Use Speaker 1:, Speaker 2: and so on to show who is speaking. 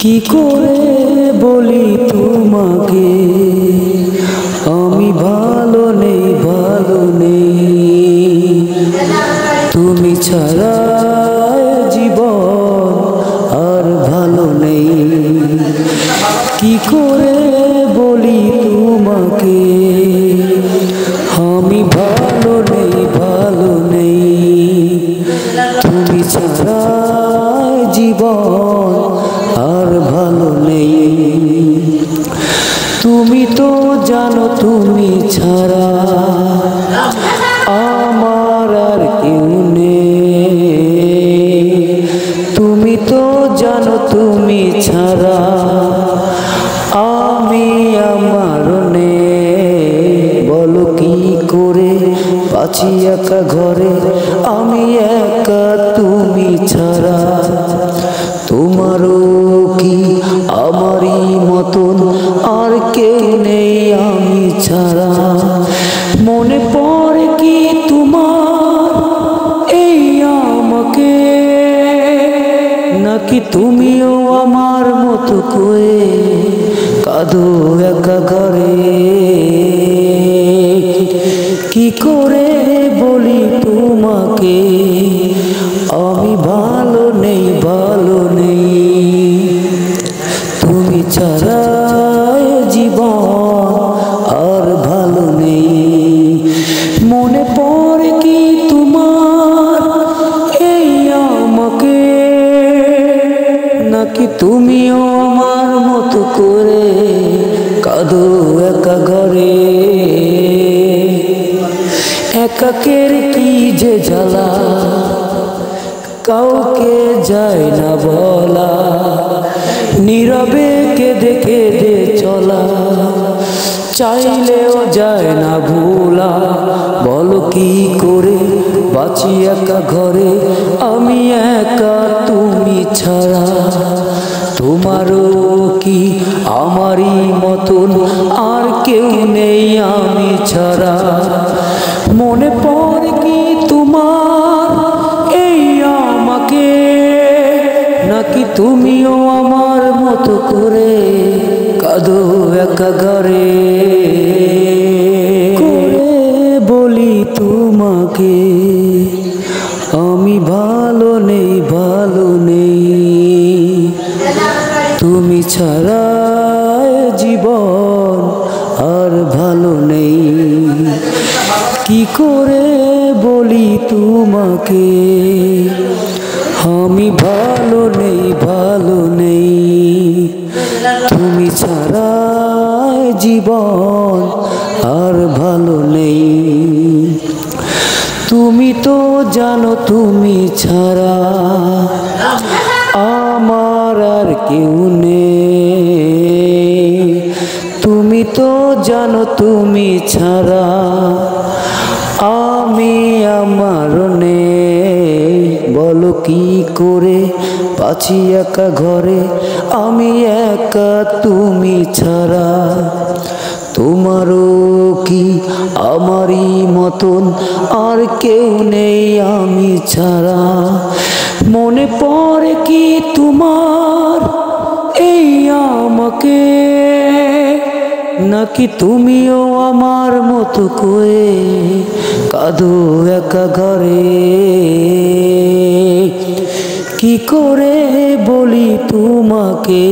Speaker 1: কি করে বলি তোমাকে আমি ভালো নেই তুমি ছাড়া জীবন আর ভালো নেই। কি করে বলি তোমাকে আমি ভালো নেই তুমি ছাড়া জীবন আর ভালো নেই। তুমি তো জানো তুমি ছাড়া আমার আর কেউ নেই। তুমি তো জানো তুমি ছাড়া আমি আমার নেই। বলো কি করে বাঁচি একা ঘরে আমি একা তুমি ছাড়া। তোমারও কি আমারই মতন আর কেউ নেই আমি ছাড়া। মনে পড়ে কি তোমার এই আমাকে নাকি তুমিও আমার মতো করে কাঁদো একা ঘরে। কি করে বলি তোমাকে আমি ভালো নেই তুমি ছাড়া জীবন আর ভালো নেই। মনে পড়ে কি তোমার এই আমাকে নাকি তুমিও আমার মতো করে কাঁদো একা ঘরে। একাকের কি যে জ্বালা কাউকে যায় না বলা। নীরবে কেঁদে কেঁদে চলা চাইলেও যায় না ভোলা। বলো কি করে বাঁচি একা ঘরে আমি একা তুমি ছাড়া। তোমারও কি আমারই মতন আর কেউ নেই আমি ছাড়া। মনে পড়ে কি তোমার এই আমাকে নাকি তুমিও আমার মতো করে কাঁদো একা ঘরে। করে বলি তোমাকে আমি ভালো নেই তুমি ছাড়া জীবন আর ভালো নেই। কি করে বলি তোমাকে আমি ভালো নেই তুমি ছাড়া জীবন আর ভালো নেই। তুমি তো জানো তুমি ছাড়া আমার আর কেউ নেই। তুমি তো জানো তুমি ছাড়া আমি আমার নেই। বলো কি করে বাঁচি একা ঘরে আমি একা তুমি ছাড়া। তোমারও কি আমারই মতন আর কেউ নেই আমি ছাড়া। মনে পড়ে কি তোমার এই আমাকে নাকি তুমিও আমার মতো করে কাঁদো একা ঘরে। কি করে বলি তোমাকে।